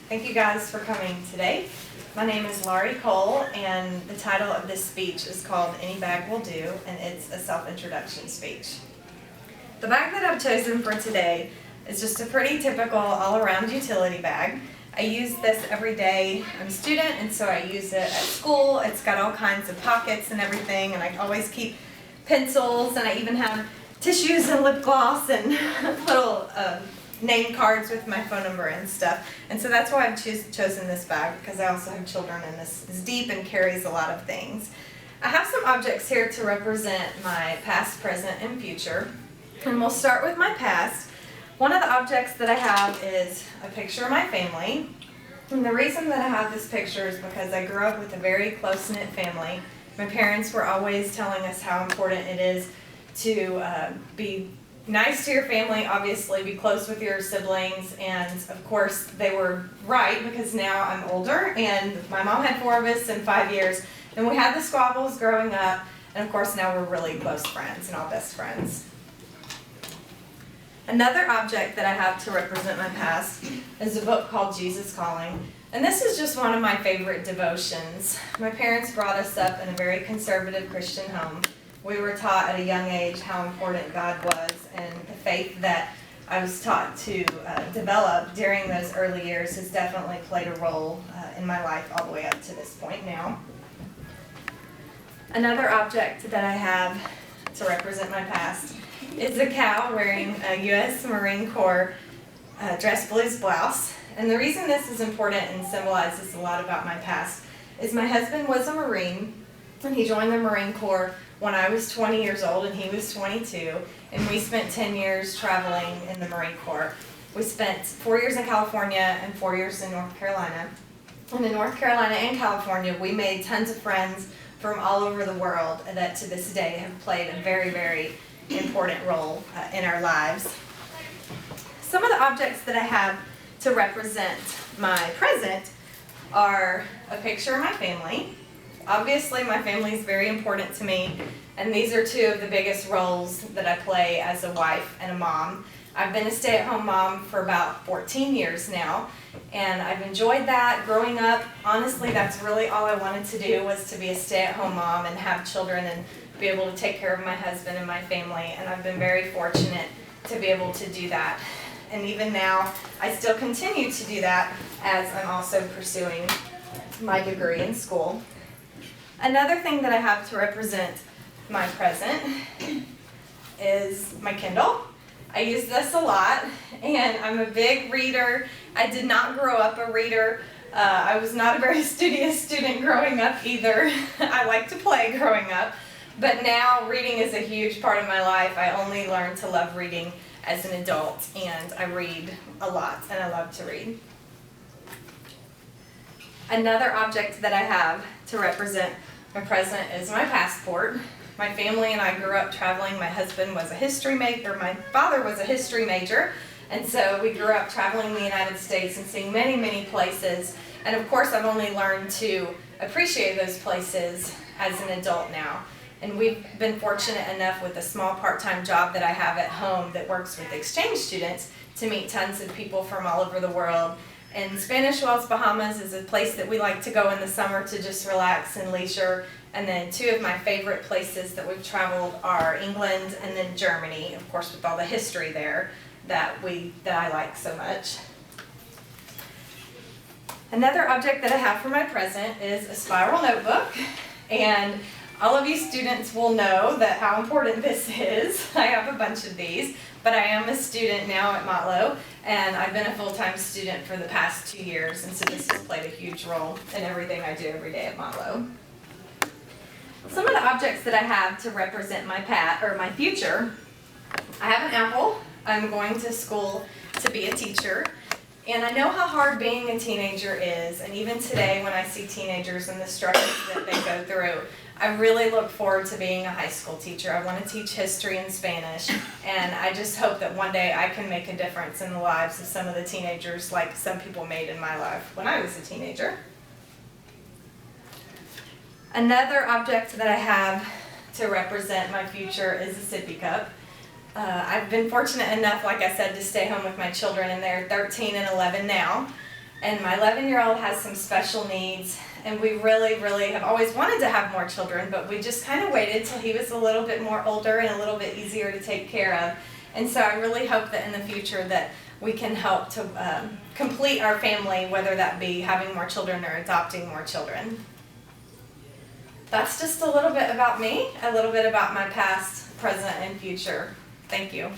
Thank you guys for coming today. My name is Laurie Cole, and the title of this speech is called Any Bag Will Do, and it's a self-introduction speech. The bag that I've chosen for today is just a pretty typical all-around utility bag. I use this every day. I'm a student, and so I use it at school. It's got all kinds of pockets and everything, and I always keep pencils, and I even have tissues and lip gloss and little name cards with my phone number and stuff. And so that's why I've chosen this bag, because I also have children, and this is deep and carries a lot of things. I have some objects here to represent my past, present, and future. And we'll start with my past. One of the objects that I have is a picture of my family. And the reason that I have this picture is because I grew up with a very close-knit family. My parents were always telling us how important it is to be nice to your family, obviously, be close with your siblings, and of course they were right, because now I'm older, and my mom had 4 of us in 5 years, and we had the squabbles growing up, and of course now we're really close friends and all best friends. Another object that I have to represent my past is a book called Jesus Calling, and this is just one of my favorite devotions. My parents brought us up in a very conservative Christian home. We were taught at a young age how important God was, and the faith that I was taught to develop during those early years has definitely played a role in my life all the way up to this point now. Another object that I have to represent my past is a cow wearing a U.S. Marine Corps dress blues blouse. And the reason this is important and symbolizes a lot about my past is my husband was a Marine, and he joined the Marine Corps when I was 20 years old and he was 22, and we spent 10 years traveling in the Marine Corps. We spent 4 years in California and 4 years in North Carolina. And in North Carolina and California, we made tons of friends from all over the world that to this day have played a very, very important role in our lives. Some of the objects that I have to represent my present are a picture of my family. Obviously, my family is very important to me, and these are 2 of the biggest roles that I play as a wife and a mom. I've been a stay-at-home mom for about 14 years now, and I've enjoyed that. Growing up, honestly, that's really all I wanted to do, was to be a stay-at-home mom and have children and be able to take care of my husband and my family, and I've been very fortunate to be able to do that. And even now, I still continue to do that as I'm also pursuing my degree in school. Another thing that I have to represent my present is my Kindle. I use this a lot, and I'm a big reader. I did not grow up a reader. I was not a very studious student growing up either. I like to play growing up, but now reading is a huge part of my life. I only learned to love reading as an adult, and I read a lot, and I love to read. Another object that I have to represent my present is my passport. My family and I grew up traveling. My husband was a history major, my father was a history major, and so we grew up traveling the United States and seeing many, many places. And of course, I've only learned to appreciate those places as an adult now. And we've been fortunate enough with a small part-time job that I have at home that works with exchange students to meet tons of people from all over the world. And Spanish Wells, Bahamas is a place that we like to go in the summer to just relax and leisure. And then 2 of my favorite places that we've traveled are England and then Germany, of course, with all the history there that I like so much. Another object that I have for my present is a spiral notebook, and all of you students will know that how important this is. I have a bunch of these, but I am a student now at Motlow, and I've been a full-time student for the past 2 years, and so this has played a huge role in everything I do every day at Motlow. Some of the objects that I have to represent my future, I have an apple. I'm going to school to be a teacher, and I know how hard being a teenager is, and even today when I see teenagers and the struggles that they go through, I really look forward to being a high school teacher. I want to teach history and Spanish, and I just hope that one day I can make a difference in the lives of some of the teenagers like some people made in my life when I was a teenager. Another object that I have to represent my future is a sippy cup. I've been fortunate enough, like I said, to stay home with my children, and they're 13 and 11 now. And my 11-year-old has some special needs, and we really, really have always wanted to have more children, but we just kind of waited till he was a little bit more older and a little bit easier to take care of. And so I really hope that in the future that we can help to complete our family, whether that be having more children or adopting more children. That's just a little bit about me, a little bit about my past, present, and future. Thank you.